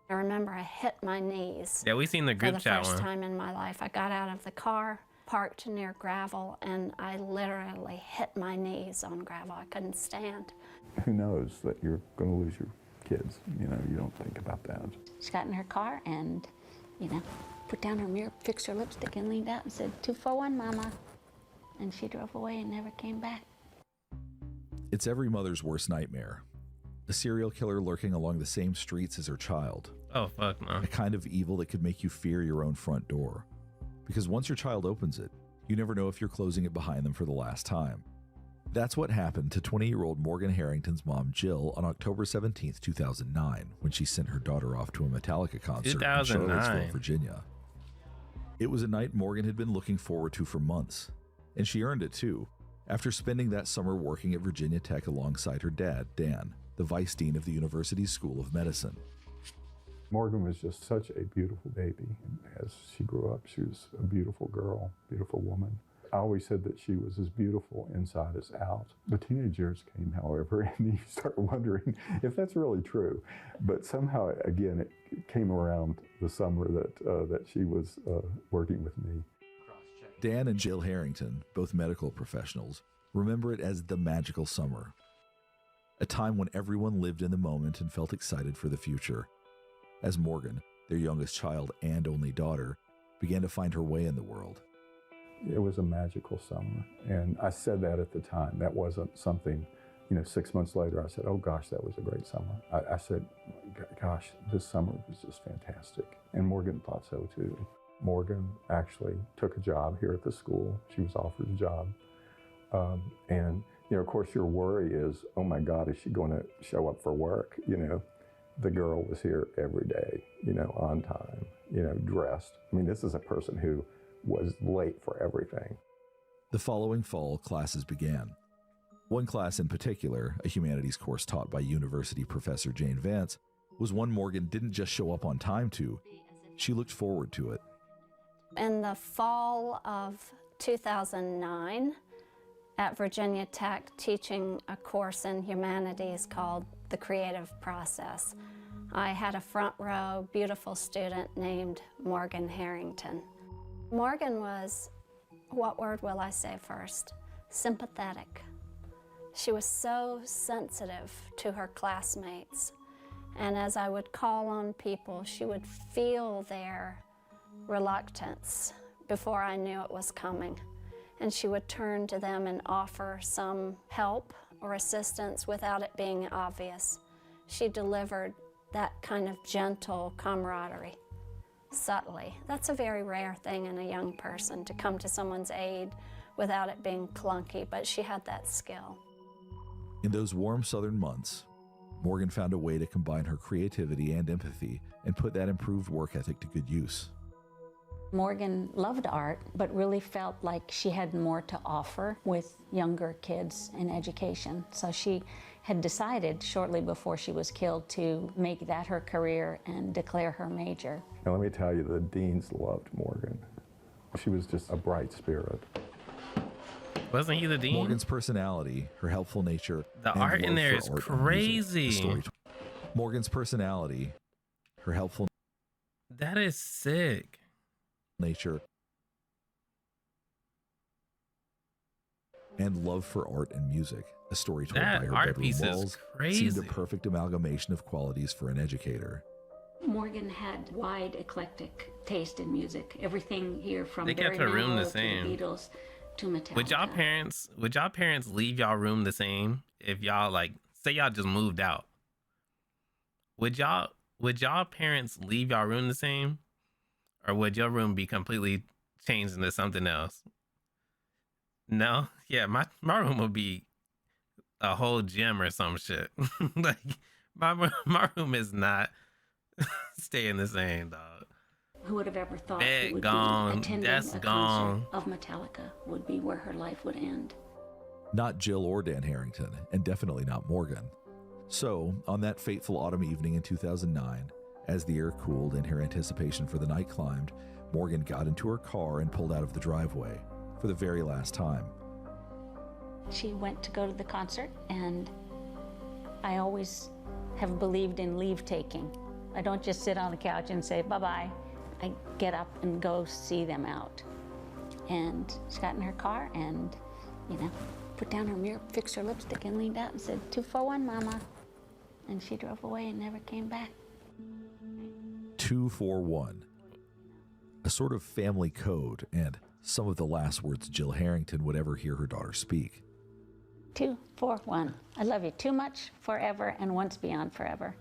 I remember I hit my knees. Yeah, we seen the group for the chat first one. time in my life. I got out of the car, parked near gravel, and I literally hit my knees on gravel. I couldn't stand. Who knows that you're going to lose your kids? You know, you don't think about that. She got in her car and, you know, put down her mirror, fixed her lipstick, and leaned out and said, 241, Mama. And she drove away and never came back. It's every mother's worst nightmare. A serial killer lurking along the same streets as her child. Oh, fuck no. A kind of evil that could make you fear your own front door. Because once your child opens it, you never know if you're closing it behind them for the last time. That's what happened to 20-year-old Morgan Harrington's mom, Jill, on October 17th, 2009, when she sent her daughter off to a Metallica concert in Charlottesville, Virginia. It was a night Morgan had been looking forward to for months, and she earned it too, after spending that summer working at Virginia Tech alongside her dad, Dan, the vice dean of the university's School of Medicine. Morgan was just such a beautiful baby. As she grew up, she was a beautiful girl, beautiful woman. I always said that she was as beautiful inside as out. The teenage years came, however, and you start wondering if that's really true. But somehow, again, it came around the summer that she was working with me. Dan and Jill Harrington, both medical professionals, remember it as the magical summer. A time when everyone lived in the moment and felt excited for the future. As Morgan, their youngest child and only daughter, began to find her way in the world. It was a magical summer, and I said that at the time. That wasn't something, 6 months later I said, oh gosh, that was a great summer. I said, gosh, this summer was just fantastic. And Morgan thought so too. Morgan actually took a job here at the school. She was offered a job. And of course, your worry is, oh my God, is she going to show up for work? The girl was here every day, on time, dressed. I mean, this is a person who was late for everything. The following fall, classes began. One class in particular, a humanities course taught by university professor Jane Vance, was one Morgan didn't just show up on time to, she looked forward to it. In the fall of 2009, at Virginia Tech, teaching a course in humanities called The Creative Process, I had a front row, beautiful student named Morgan Harrington. Morgan was, what word will I say first? Sympathetic. She was so sensitive to her classmates. And as I would call on people, she would feel their reluctance before I knew it was coming. And she would turn to them and offer some help or assistance without it being obvious. She delivered that kind of gentle camaraderie, subtly. That's a very rare thing in a young person, to come to someone's aid without it being clunky, but she had that skill. In those warm southern months, Morgan found a way to combine her creativity and empathy and put that improved work ethic to good use. Morgan loved art, but really felt like she had more to offer with younger kids in education. So she had decided shortly before she was killed to make that her career and declare her major. And let me tell you, the deans loved Morgan. She was just a bright spirit. Wasn't he the dean? Morgan's personality, her helpful nature, the and art in love there for is art and music, the crazy. story. Morgan's personality, her helpful That is sick. nature, and love for art and music, a story told That by her art bedroom piece is walls, crazy. seemed a perfect amalgamation of qualities for an educator. Morgan had wide, eclectic taste in music. Everything here from They kept Barry her room the Manilow to same. the Beatles to Metallica. Would y'all parents leave y'all room the same if y'all, like, say y'all just moved out? Would y'all parents leave y'all room the same? Or would your room be completely changed into something else? No? Yeah, my room would be a whole gym or some shit. Like, my room is not staying the same, dog. Who would have ever thought Bed it would gone, be attending desk a gone. concert of Metallica would be where her life would end? Not Jill or Dan Harrington, and definitely not Morgan. So, on that fateful autumn evening in 2009, as the air cooled and her anticipation for the night climbed, Morgan got into her car and pulled out of the driveway for the very last time. She went to go to the concert, and I always have believed in leave-taking. I don't just sit on the couch and say bye-bye. I get up and go see them out. And she got in her car and, put down her mirror, fixed her lipstick, and leaned out and said, 241, Mama. And she drove away and never came back. 241. A sort of family code, and some of the last words Jill Harrington would ever hear her daughter speak. 241. I love you too much, forever, and once beyond forever.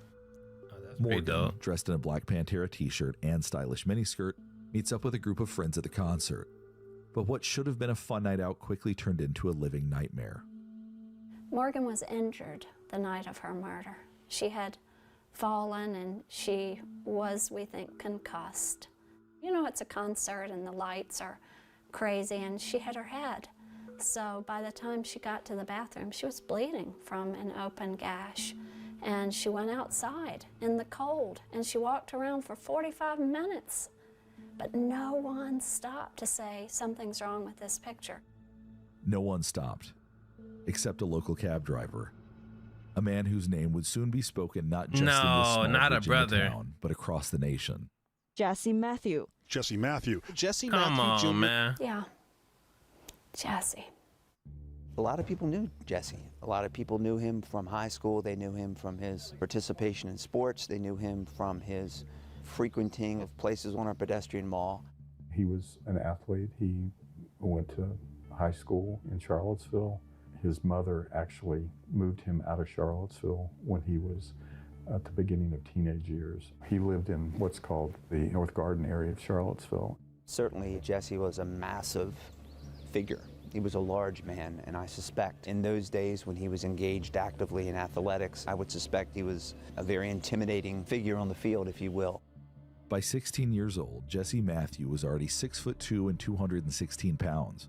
Oh, that's pretty Morgan, dope. dressed in a Black Pantera t-shirt and stylish miniskirt, meets up with a group of friends at the concert. But what should have been a fun night out quickly turned into a living nightmare. Morgan was injured the night of her murder. She had fallen and she was, we think, concussed. It's a concert and the lights are crazy, and she hit her head. So by the time she got to the bathroom, she was bleeding from an open gash. And she went outside in the cold, and she walked around for 45 minutes. But no one stopped to say something's wrong with this picture. No one stopped, except a local cab driver, a man whose name would soon be spoken not just in this small not a Virginia brother. town, but across the nation. Jesse Matthew. Jesse Matthew. Jesse Come Matthew on, Jr. man. Yeah, Jesse. A lot of people knew Jesse. A lot of people knew him from high school. They knew him from his participation in sports. They knew him from his frequenting of places on our pedestrian mall. He was an athlete. He went to high school in Charlottesville. His mother actually moved him out of Charlottesville when he was at the beginning of teenage years. He lived in what's called the North Garden area of Charlottesville. Certainly, Jesse was a massive figure. He was a large man, and I suspect in those days when he was engaged actively in athletics, I would suspect he was a very intimidating figure on the field, if you will. By 16 years old, Jesse Matthew was already 6'2" and 216 pounds.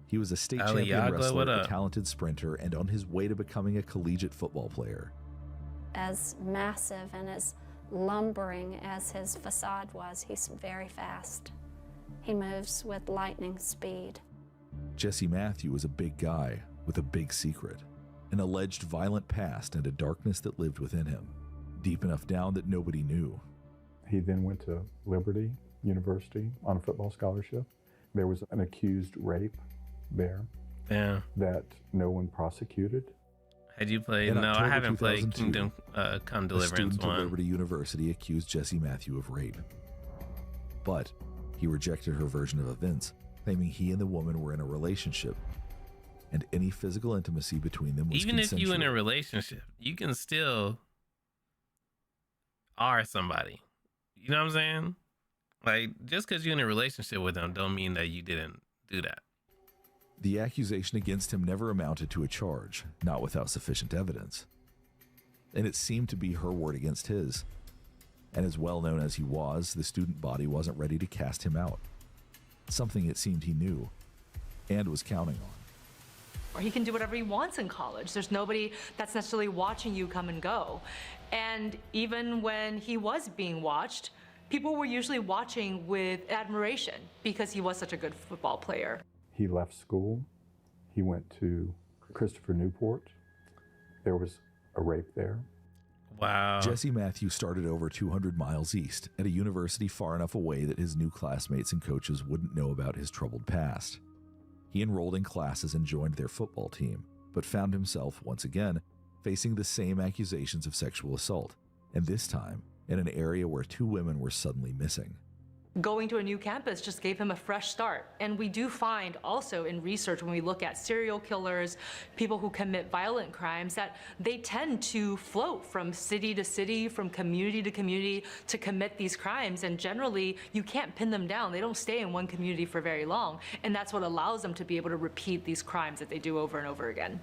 He was a state champion Aliaga, wrestler, what a up? talented sprinter, and on his way to becoming a collegiate football player. As massive and as lumbering as his facade was, he's very fast. He moves with lightning speed. Jesse Matthew was a big guy with a big secret, an alleged violent past and a darkness that lived within him, deep enough down that nobody knew. He then went to Liberty University on a football scholarship. There was an accused rape there Yeah. that no one prosecuted. Had you played? In No, I October haven't played 2002, Kingdom Come A Deliverance student at 1. Liberty University accused Jesse Matthew of rape. But he rejected her version of events, claiming he and the woman were in a relationship, and any physical intimacy between them was Even if you in a consensual. relationship, you can still are somebody. You know what I'm saying? Like, just because you're in a relationship with them don't mean that you didn't do that. The accusation against him never amounted to a charge, not without sufficient evidence. And it seemed to be her word against his. And as well known as he was, the student body wasn't ready to cast him out. Something it seemed he knew and was counting on. Or he can do whatever he wants in college. There's nobody that's necessarily watching you come and go. And even when he was being watched, people were usually watching with admiration because he was such a good football player. He left school. He went to Christopher Newport. There was a rape there. Wow. Jesse Matthew started over 200 miles east at a university far enough away that his new classmates and coaches wouldn't know about his troubled past. He enrolled in classes and joined their football team, but found himself, once again, facing the same accusations of sexual assault, and this time in an area where 2 women were suddenly missing. Going to a new campus just gave him a fresh start. And we do find also in research when we look at serial killers, people who commit violent crimes, that they tend to float from city to city, from community to community to commit these crimes. And generally, you can't pin them down. They don't stay in one community for very long. And that's what allows them to be able to repeat these crimes that they do over and over again.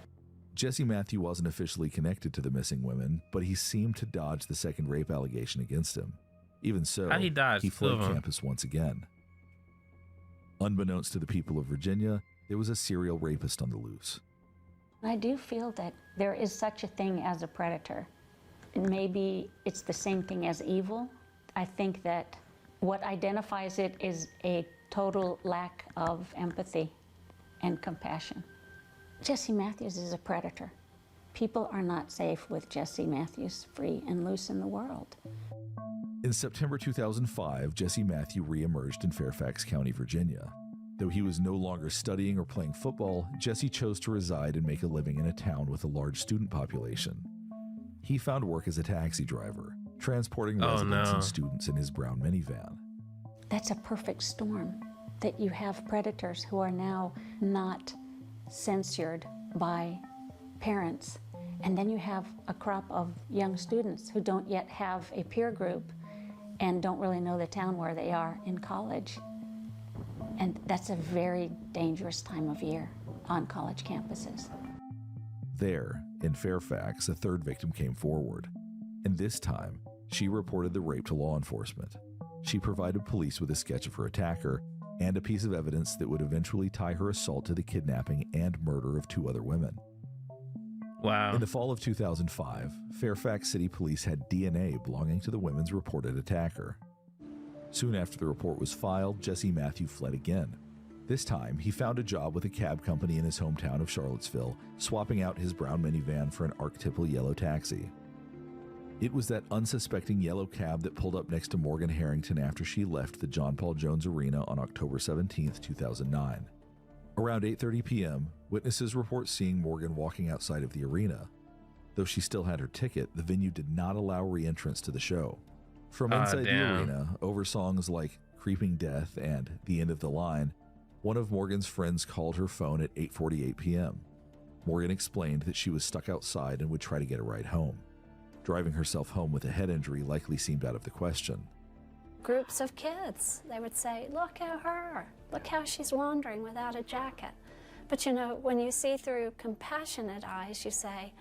Jesse Matthew wasn't officially connected to the missing women, but he seemed to dodge the second rape allegation against him. Even so, How'd he dodge he two fled of 'em? campus once again. Unbeknownst to the people of Virginia, there was a serial rapist on the loose. I do feel that there is such a thing as a predator. And maybe it's the same thing as evil. I think that what identifies it is a total lack of empathy and compassion. Jesse Matthews is a predator. People are not safe with Jesse Matthews free and loose in the world. In September 2005, Jesse Matthew reemerged in Fairfax County, Virginia. Though he was no longer studying or playing football, Jesse chose to reside and make a living in a town with a large student population. He found work as a taxi driver, transporting residents and students in his brown minivan. That's a perfect storm, that you have predators who are now not censored by parents. And then you have a crop of young students who don't yet have a peer group and don't really know the town where they are in college. And that's a very dangerous time of year on college campuses. There, in Fairfax, a third victim came forward. And this time, she reported the rape to law enforcement. She provided police with a sketch of her attacker and a piece of evidence that would eventually tie her assault to the kidnapping and murder of 2 other women. Wow. In the fall of 2005, Fairfax City Police had DNA belonging to the women's reported attacker. Soon after the report was filed, Jesse Matthew fled again. This time, he found a job with a cab company in his hometown of Charlottesville, swapping out his brown minivan for an archetypal yellow taxi. It was that unsuspecting yellow cab that pulled up next to Morgan Harrington after she left the John Paul Jones Arena on October 17, 2009. Around 8:30 p.m., witnesses report seeing Morgan walking outside of the arena. Though she still had her ticket, the venue did not allow re-entrance to the show. From inside the arena, over songs like Creeping Death and The End of the Line, one of Morgan's friends called her phone at 8:48 p.m. Morgan explained that she was stuck outside and would try to get a ride home. Driving herself home with a head injury likely seemed out of the question. Groups of kids, they would say, look at her, look how she's wandering without a jacket. But you know, when you see through compassionate eyes, you say,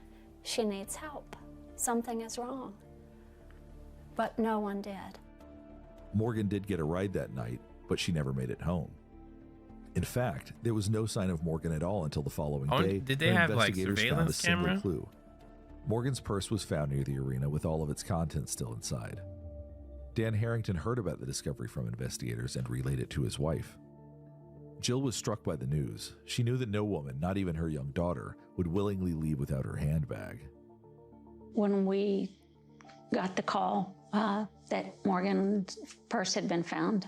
she needs help, something is wrong. But no one did. Morgan did get a ride that night, but she never made it home. In fact, there was no sign of Morgan at all until the following day. Did they when have like investigators found a surveillance single camera? clue. Morgan's purse was found near the arena with all of its contents still inside. Dan Harrington heard about the discovery from investigators and relayed it to his wife. Jill was struck by the news. She knew that no woman, not even her young daughter, would willingly leave without her handbag. When we got the call that Morgan's purse had been found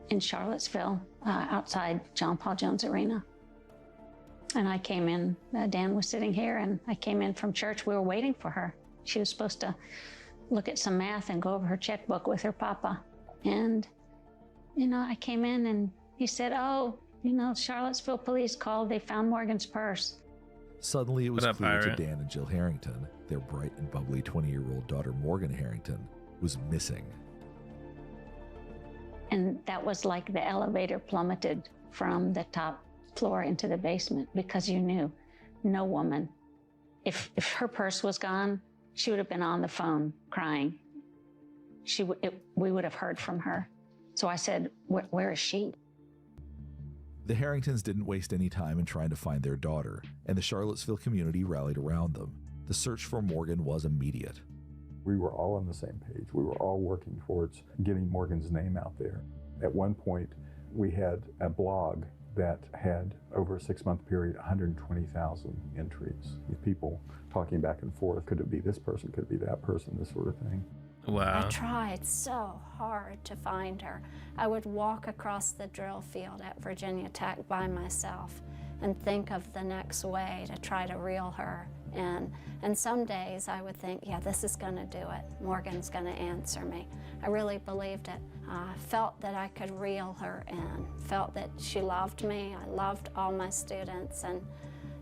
in Charlottesville, outside John Paul Jones Arena. And I came in, Dan was sitting here, and I came in from church. We were waiting for her. She was supposed to look at some math and go over her checkbook with her papa. And, you know, I came in and he said, oh, you know, Charlottesville police called, they found Morgan's purse. Suddenly it was What up, clear to pirate? Dan and Jill Harrington, their bright and bubbly 20-year-old daughter Morgan Harrington was missing. And that was like the elevator plummeted from the top floor into the basement, because you knew no woman, if her purse was gone, she would have been on the phone crying. We would have heard from her. So I said, where is she? The Harringtons didn't waste any time in trying to find their daughter, and the Charlottesville community rallied around them. The search for Morgan was immediate. We were all on the same page. We were all working towards getting Morgan's name out there. At one point, we had a blog that had, over a 6-month period, 120,000 entries. People talking back and forth. Could it be this person? Could it be that person? This sort of thing. Wow. I tried so hard to find her. I would walk across the drill field at Virginia Tech by myself and think of the next way to try to reel her in. And some days I would think, yeah, this is gonna do it. Morgan's gonna answer me. I really believed it. I felt that I could reel her in, felt that she loved me, I loved all my students, and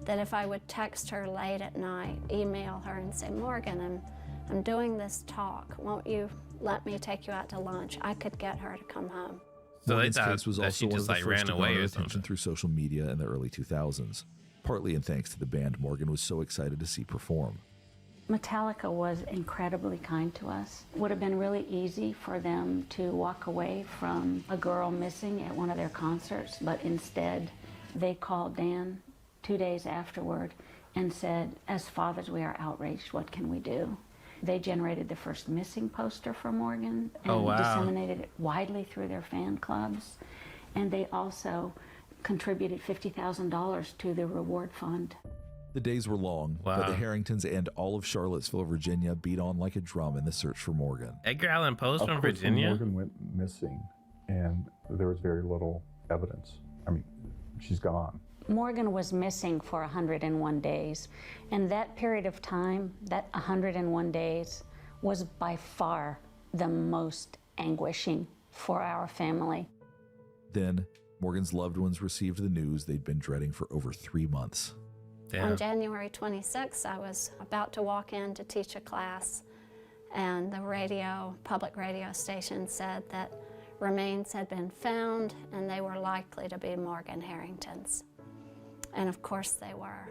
that if I would text her late at night, email her and say, Morgan, I'm doing this talk. Won't you let me take you out to lunch? I could get her to come home. So they Morgan's thought case was that also she one of just the like first ran to away garner or attention something. through social media in the early 2000s, partly in thanks to the band Morgan was so excited to see perform. Metallica was incredibly kind to us. It would have been really easy for them to walk away from a girl missing at one of their concerts, but instead they called Dan 2 days afterward and said, as fathers, we are outraged. What can we do? They generated the first missing poster for Morgan and Oh, wow. disseminated it widely through their fan clubs. And they also contributed $50,000 to the reward fund. The days were long, but the Wow. Harringtons and all of Charlottesville, Virginia beat on like a drum in the search for Morgan. Edgar Allan Poe's Of from course, when Virginia? Morgan went missing, and there was very little evidence. I mean, she's gone. Morgan was missing for 101 days, and that period of time, that 101 days, was by far the most anguishing for our family. Then, Morgan's loved ones received the news they'd been dreading for over 3 months. Damn. On January 26th, I was about to walk in to teach a class, and the public radio station said that remains had been found and they were likely to be Morgan Harrington's. And of course they were.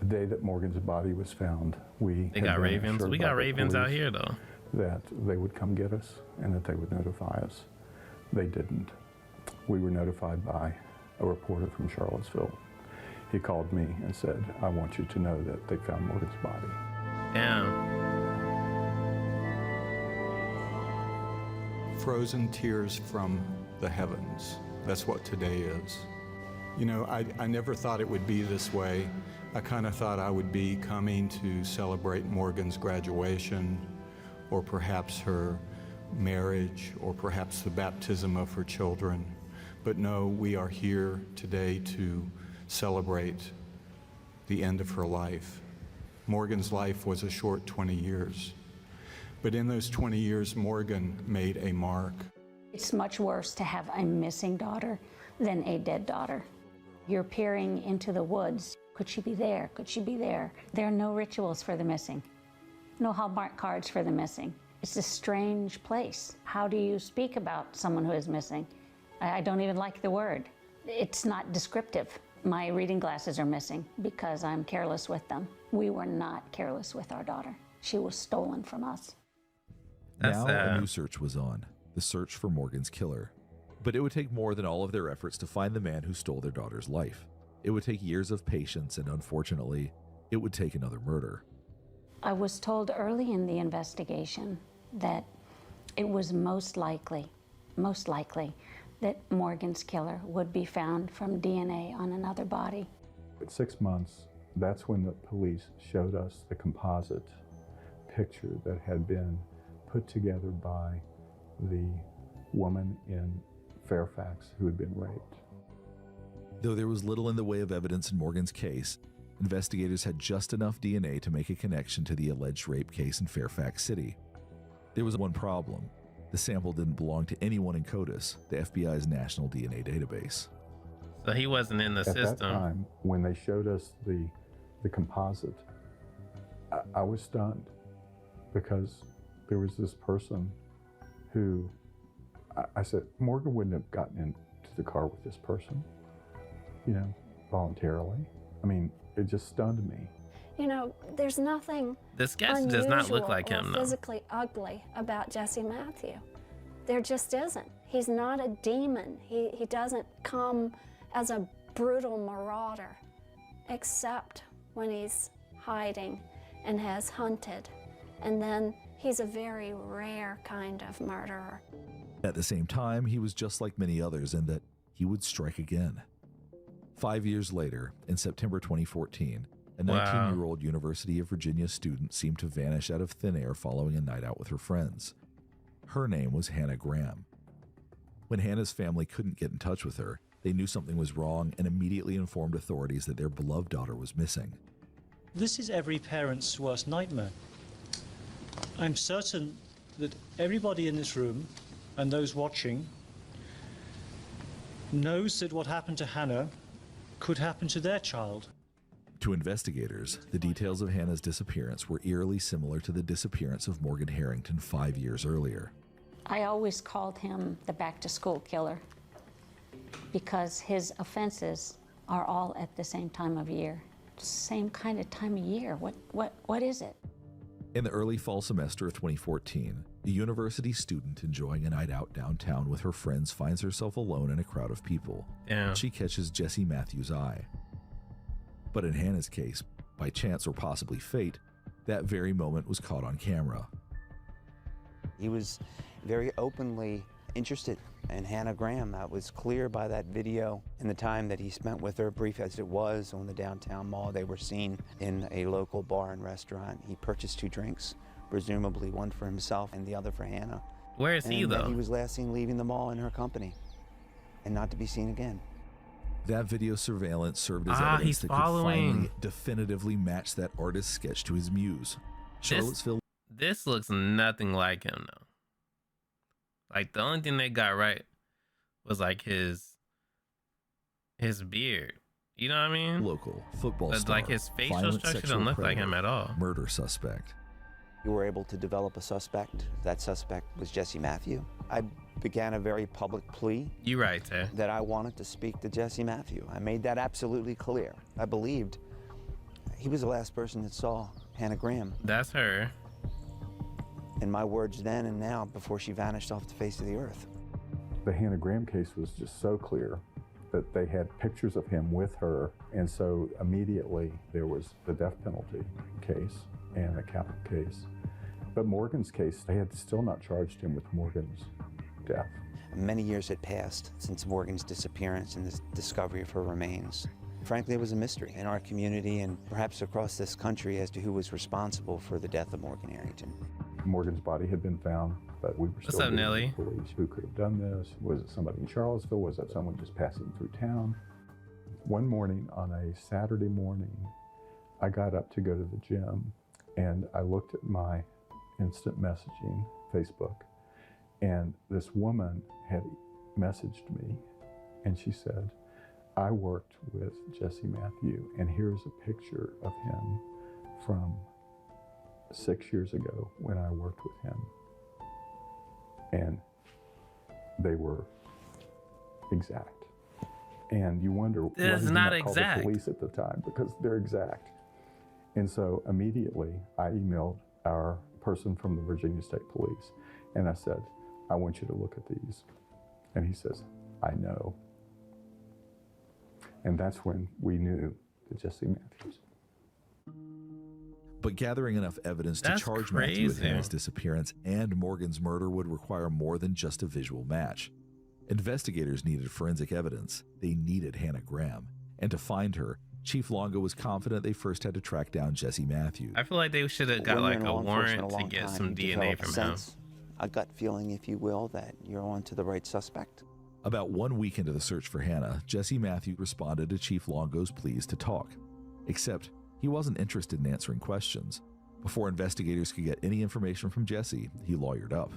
The day that Morgan's body was found, we They had got been ravens. assured We by got the ravens out police here, though. that they would come get us and that they would notify us. They didn't. We were notified by a reporter from Charlottesville. He called me and said, I want you to know that they found Morgan's body. Damn. Frozen tears from the heavens. That's what today is. You know, I never thought it would be this way. I kind of thought I would be coming to celebrate Morgan's graduation, or perhaps her marriage, or perhaps the baptism of her children. But no, we are here today to celebrate the end of her life. Morgan's life was a short 20 years. But in those 20 years, Morgan made a mark. It's much worse to have a missing daughter than a dead daughter. You're peering into the woods. Could she be there? Could she be there? There are no rituals for the missing, no Hallmark cards for the missing. It's a strange place. How do you speak about someone who is missing? I don't even like the word. It's not descriptive. My reading glasses are missing because I'm careless with them. We were not careless with our daughter. She was stolen from us. That's Now sad. a new search was on, the search for Morgan's killer. But it would take more than all of their efforts to find the man who stole their daughter's life. It would take years of patience, and unfortunately, it would take another murder. I was told early in the investigation that it was most likely that Morgan's killer would be found from DNA on another body. At 6 months, that's when the police showed us the composite picture that had been put together by the woman in Fairfax who had been raped. Though there was little in the way of evidence in Morgan's case, investigators had just enough DNA to make a connection to the alleged rape case in Fairfax City. There was one problem. The sample didn't belong to anyone in CODIS, the FBI's national DNA database. So he wasn't in the At that system. time, when they showed us the composite, I was stunned because there was this person who, I said, Morgan wouldn't have gotten into the car with this person, voluntarily. I mean, it just stunned me. You know, there's nothing The sketch does not look unusual like him, or though. physically ugly about Jesse Matthew. There just isn't. He's not a demon. He doesn't come as a brutal marauder, except when he's hiding and has hunted. And then he's a very rare kind of murderer. At the same time, he was just like many others in that he would strike again. 5 years later, in September 2014, a Wow. 19-year-old University of Virginia student seemed to vanish out of thin air following a night out with her friends. Her name was Hannah Graham. When Hannah's family couldn't get in touch with her, they knew something was wrong and immediately informed authorities that their beloved daughter was missing. This is every parent's worst nightmare. I'm certain that everybody in this room and those watching knows that what happened to Hannah could happen to their child. To investigators, the details of Hannah's disappearance were eerily similar to the disappearance of Morgan Harrington 5 years earlier. I always called him the back-to-school killer because his offenses are all at the same time of year. Same kind of time of year. What is it? In the early fall semester of 2014, a university student enjoying a night out downtown with her friends finds herself alone in a crowd of people. Damn. She catches Jesse Matthews' eye. But in Hannah's case, by chance or possibly fate, that very moment was caught on camera. He was very openly interested in Hannah Graham. That was clear by that video and the time that he spent with her, brief as it was, on the downtown mall. They were seen in a local bar and restaurant. He purchased 2 drinks, presumably one for himself and the other for Hannah. Where is he, And though? then he was last seen leaving the mall in her company and not to be seen again. That video surveillance served as he's evidence that could following. finally definitively match that artist's sketch to his muse. Charlottesville. This looks nothing like him, though. Like, the only thing they got right was like his beard. You know what I mean? Local football But star. like his facial violent structure sexual don't look like predator, him at all. Murder suspect. We were able to develop a suspect. That suspect was Jesse Matthew. I began a very public plea You right, Tay. that I wanted to speak to Jesse Matthew. I made that absolutely clear. I believed he was the last person that saw Hannah Graham. That's her. In my words then and now, before she vanished off the face of the earth. The Hannah Graham case was just so clear that they had pictures of him with her, and so immediately there was the death penalty case and a capital case. But Morgan's case, they had still not charged him with Morgan's death. Many years had passed since Morgan's disappearance and the discovery of her remains. Frankly, it was a mystery in our community and perhaps across this country as to who was responsible for the death of Morgan Harrington. Morgan's body had been found, but we were What's still up, dealing Nelly? with police. Who could have done this? Was it somebody in Charlottesville? Was it someone just passing through town? One morning, on a Saturday morning, I got up to go to the gym, and I looked at my instant messaging, Facebook, and this woman had messaged me, and she said, I worked with Jesse Matthew, and here's a picture of him from 6 years ago when I worked with him. And they were exact. And you wonder, why That's did you not not call the exact. police at the time? Because they're exact. And so immediately I emailed our person from the Virginia State Police, and I said, I want you to look at these. And he says, I know. And that's when we knew that Jesse Matthews. But gathering enough evidence to That's charge Matthew with crazy. Hannah's disappearance and Morgan's murder would require more than just a visual match. Investigators needed forensic evidence. They needed Hannah Graham. And to find her, Chief Longo was confident they first had to track down Jesse Matthews. I feel like they should have got When you're like in a law enforcement warrant to long get time, some you DNA develop from a him. sense, a gut feeling, if you will, that you're on to the right suspect. About 1 week into the search for Hannah, Jesse Matthews responded to Chief Longo's pleas to talk. Except he wasn't interested in answering questions. Before investigators could get any information from Jesse, he lawyered up.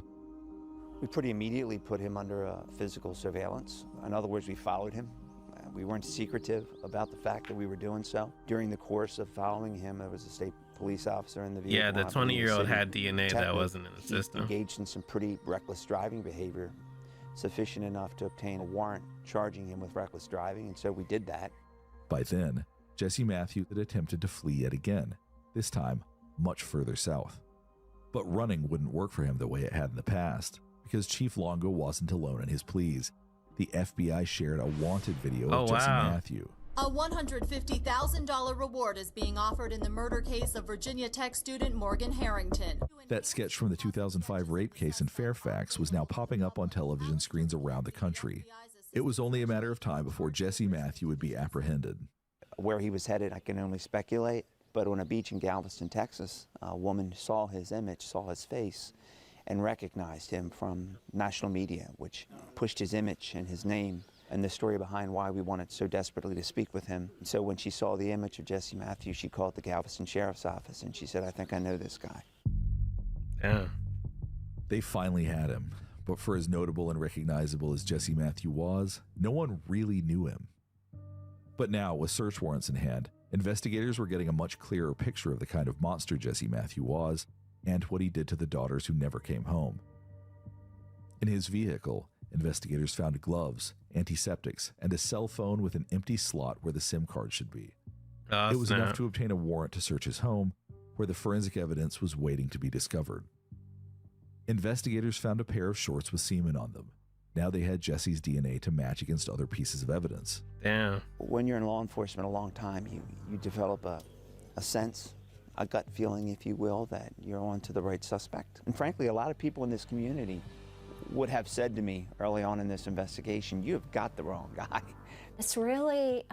We pretty immediately put him under physical surveillance. In other words, we followed him. We weren't secretive about the fact that we were doing so. During the course of following him, there was a state police officer in the vehicle. Yeah, the I believe 20-year-old city had DNA that detective. wasn't in the He system. engaged in some pretty reckless driving behavior, sufficient enough to obtain a warrant charging him with reckless driving, and so we did that. By then, Jesse Matthews had attempted to flee yet again, this time much further south. But running wouldn't work for him the way it had in the past, because Chief Longo wasn't alone in his pleas. The FBI shared a wanted video of Jesse Matthews. A $150,000 reward is being offered in the murder case of Virginia Tech student Morgan Harrington. That sketch from the 2005 rape case in Fairfax was now popping up on television screens around the country. It was only a matter of time before Jesse Matthews would be apprehended. Where he was headed, I can only speculate, but on a beach in Galveston, Texas, a woman saw his image, saw his face, and recognized him from national media, which pushed his image and his name and the story behind why we wanted so desperately to speak with him. So when she saw the image of Jesse Matthews, she called the Galveston Sheriff's Office and she said, I think I know this guy. Yeah. They finally had him, but for as notable and recognizable as Jesse Matthews was, no one really knew him. But now, with search warrants in hand, investigators were getting a much clearer picture of the kind of monster Jesse Matthews was and what he did to the daughters who never came home. In his vehicle, investigators found gloves, antiseptics, and a cell phone with an empty slot where the SIM card should be. Oh, It was snap. enough to obtain a warrant to search his home, where the forensic evidence was waiting to be discovered. Investigators found a pair of shorts with semen on them. Now they had Jesse's DNA to match against other pieces of evidence. Damn. When you're in law enforcement a long time, you develop a sense, a gut feeling, if you will, that you're on to the right suspect. And frankly, a lot of people in this community would have said to me early on in this investigation, you have got the wrong guy. It's really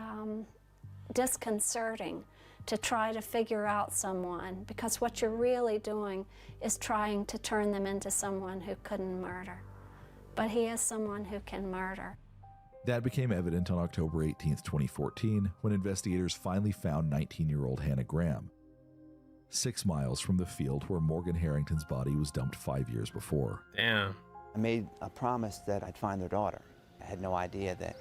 disconcerting to try to figure out someone, because what you're really doing is trying to turn them into someone who couldn't murder. But he is someone who can murder. That became evident on October 18, 2014, when investigators finally found 19-year-old Hannah Graham, 6 miles from the field where Morgan Harrington's body was dumped 5 years before. Damn. I made a promise that I'd find their daughter. I had no idea that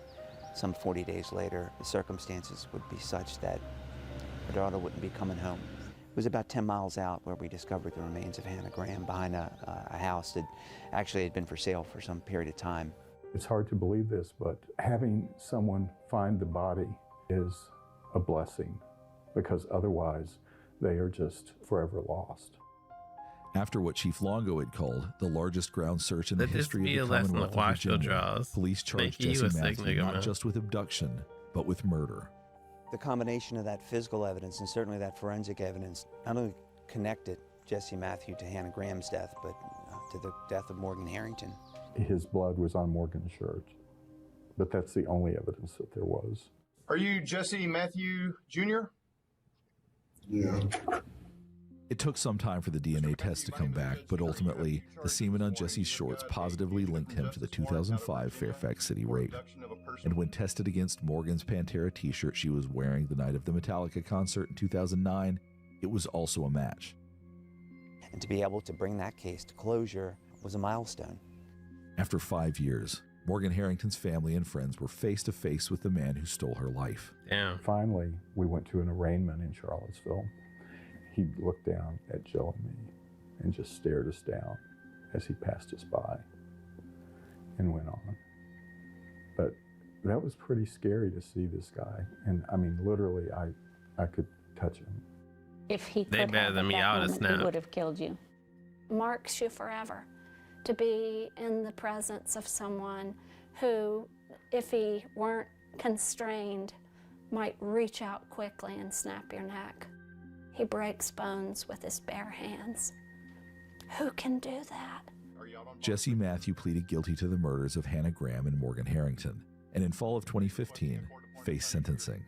some 40 days later, the circumstances would be such that her daughter wouldn't be coming home. It was about 10 miles out where we discovered the remains of Hannah Graham behind a house that actually had been for sale for some period of time. It's hard to believe this, but having someone find the body is a blessing, because otherwise they are just forever lost. After what Chief Longo had called the largest ground search in the history of the Commonwealth of Virginia, police charged Jesse Matthew not just with abduction, but with murder. The combination of that physical evidence and certainly that forensic evidence not only connected Jesse Matthew to Hannah Graham's death, but to the death of Morgan Harrington. His blood was on Morgan's shirt, but that's the only evidence that there was. Are you Jesse Matthew Jr.? Yeah. It took some time for the DNA test to come back, but ultimately, the semen on Jesse's shorts positively linked him to the 2005 Fairfax City rape. And when tested against Morgan's Pantera t-shirt she was wearing the night of the Metallica concert in 2009, it was also a match. And to be able to bring that case to closure was a milestone. After 5 years, Morgan Harrington's family and friends were face to face with the man who stole her life. Damn. Finally, we went to an arraignment in Charlottesville. He looked down at Jill and me and just stared us down as he passed us by and went on. But that was pretty scary to see this guy. And I mean, literally, I could touch him. If he They could better have than at me, that I would've moment, he snapped. would have killed you. Marks you forever to be in the presence of someone who, if he weren't constrained, might reach out quickly and snap your neck. He breaks bones with his bare hands. Who can do that? Jesse Matthew pleaded guilty to the murders of Hannah Graham and Morgan Harrington, and in fall of 2015, faced sentencing.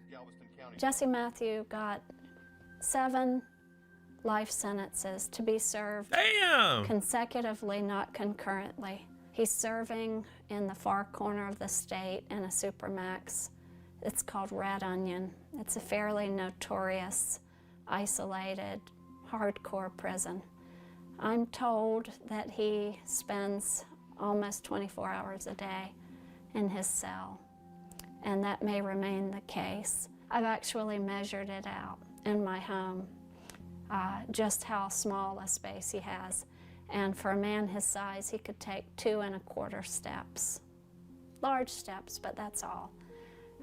Jesse Matthew got 7 life sentences to be served consecutively, not concurrently. He's serving in the far corner of the state in a supermax. It's called Red Onion. It's a fairly notorious, isolated, hardcore prison. I'm told that he spends almost 24 hours a day in his cell, and that may remain the case. I've actually measured it out in my home, just how small a space he has. And for a man his size, he could take 2 1/4 steps. Large steps, but that's all.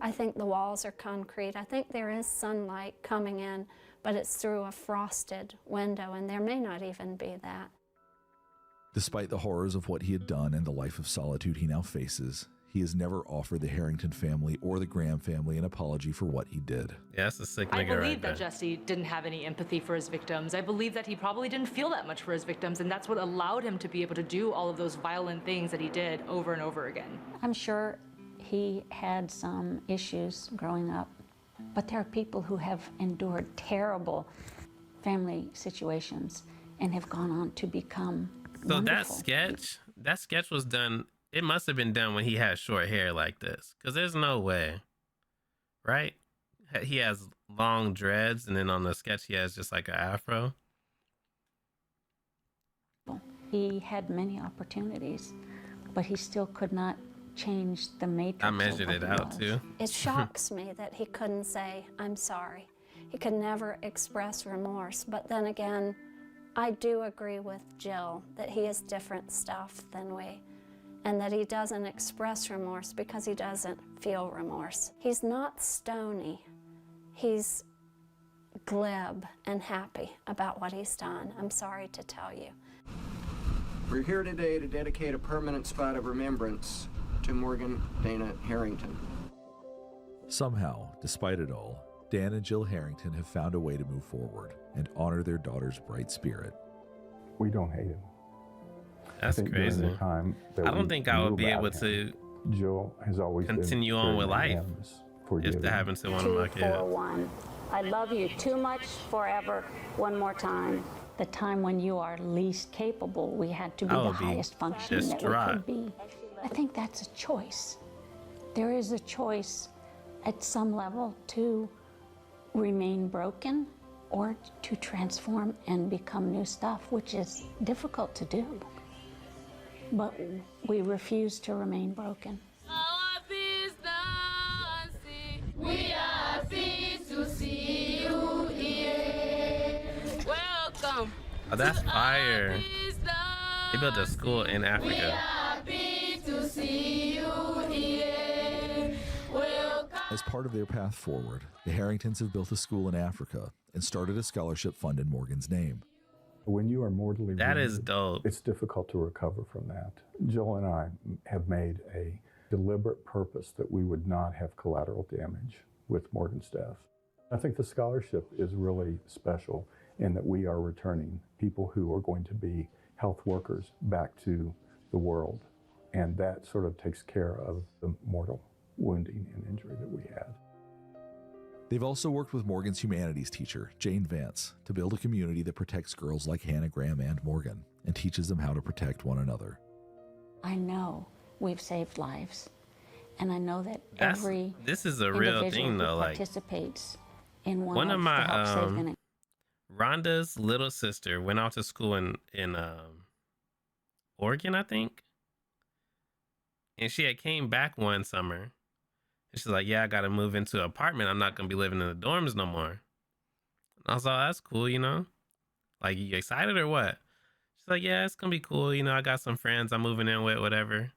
I think the walls are concrete. I think there is sunlight coming in, but it's through a frosted window, and there may not even be that. Despite the horrors of what he had done and the life of solitude he now faces, he has never offered the Harrington family or the Graham family an apology for what he did. Yeah, that's a sick nigga I believe right that there. Jesse didn't have any empathy for his victims. I believe that he probably didn't feel that much for his victims, and that's what allowed him to be able to do all of those violent things that he did over and over again. I'm sure he had some issues growing up, but there are people who have endured terrible family situations and have gone on to become So wonderful. that sketch was done, it must have been done when he had short hair like this, because there's no way, right? He has long dreads, and then on the sketch he has just like an afro. He had many opportunities, but he still could not change the matrix. I measured it out too. It shocks me that he couldn't say, I'm sorry. He could never express remorse. But then again, I do agree with Jill that he is different stuff than we, and that he doesn't express remorse because he doesn't feel remorse. He's not stony. He's glib and happy about what he's done. I'm sorry to tell you. We're here today to dedicate a permanent spot of remembrance to Morgan Dana Harrington. Somehow, despite it all, Dan and Jill Harrington have found a way to move forward and honor their daughter's bright spirit. We don't hate him. That's during crazy. the time that I don't we think I knew would be about able him, to Jill has always continue been on very with life magnanimous, if forgiving. that happens to one of my kids. 241. I love you too much forever. One more time. The time when you are least capable, we had to be I the would be highest functioning that we distraught. could be. I think that's a choice. There is a choice at some level to remain broken or to transform and become new stuff, which is difficult to do. But we refuse to remain broken. We are pleased to see you here. Welcome. Oh, that's fire. They built a school in We Africa. are happy to see you here. Welcome. As part of their path forward, the Harringtons have built a school in Africa and started a scholarship fund in Morgan's name. When you are mortally That is wounded, dope. it's difficult to recover from that. Jill and I have made a deliberate purpose that we would not have collateral damage with Morgan's death. I think the scholarship is really special in that we are returning people who are going to be health workers back to the world. And that sort of takes care of the mortal wounding and injury that we had. They've also worked with Morgan's humanities teacher, Jane Vance, to build a community that protects girls like Hannah Graham and Morgan and teaches them how to protect one another. I know we've saved lives, and I know that This is a real individual thing who though. Like participates in one of the my Help Save the Rhonda's little sister went off to school in Oregon, I think. And she had came back one summer. And she's like, yeah, I got to move into an apartment. I'm not going to be living in the dorms no more. And I was like, oh, that's cool, you know? Like, you excited or what? She's like, yeah, it's going to be cool. You know, I got some friends I'm moving in with, whatever.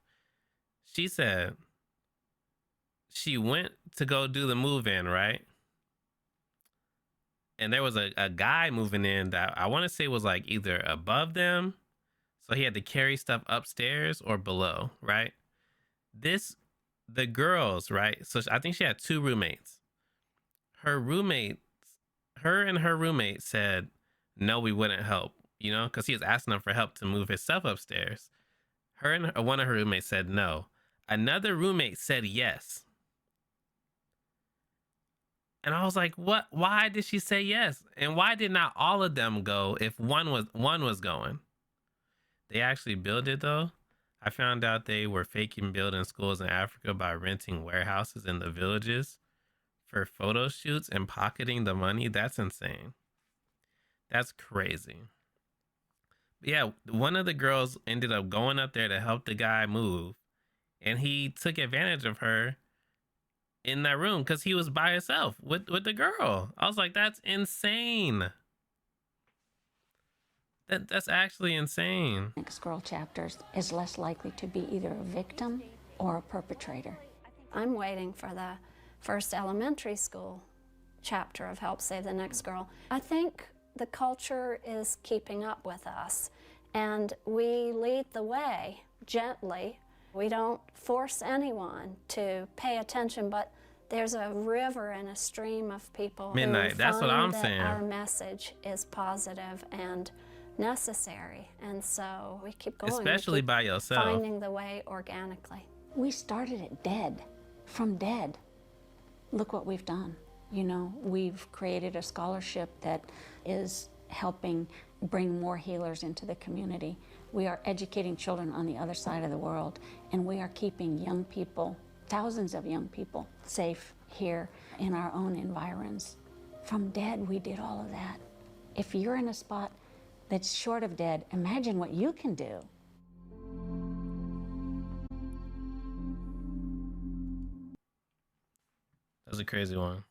She said she went to go do the move-in, right? And there was a guy moving in that I want to say was like either above them. So he had to carry stuff upstairs or below, right? The girls, right? So I think she had two roommates. Her and her roommate said, no, we wouldn't help, you know, because he was asking them for help to move his stuff upstairs. Her and one of her roommates said no. Another roommate said yes. And I was like, what? Why did she say yes? And why did not all of them go if one was going? They actually built it though. I found out they were faking building schools in Africa by renting warehouses in the villages for photo shoots and pocketing the money. That's insane. That's crazy. But yeah, one of the girls ended up going up there to help the guy move. And he took advantage of her in that room because he was by himself with the girl. I was like, that's insane. That's actually insane. Next Girl chapters is less likely to be either a victim or a perpetrator. I'm waiting for the first elementary school chapter of Help Save the Next Girl. I think the culture is keeping up with us, and we lead the way gently. We don't force anyone to pay attention, but there's a river and a stream of people Midnight, who that's what find I'm that saying. our message is positive and necessary, and so we keep going. Especially we keep by yourself. finding the way organically. We started it dead, from dead. Look what we've done. You know, we've created a scholarship that is helping bring more healers into the community. We are educating children on the other side of the world, and we are keeping young people, thousands of young people, safe here in our own environs. From dead, we did all of that. If you're in a spot that's short of dead, imagine what you can do. That was a crazy one.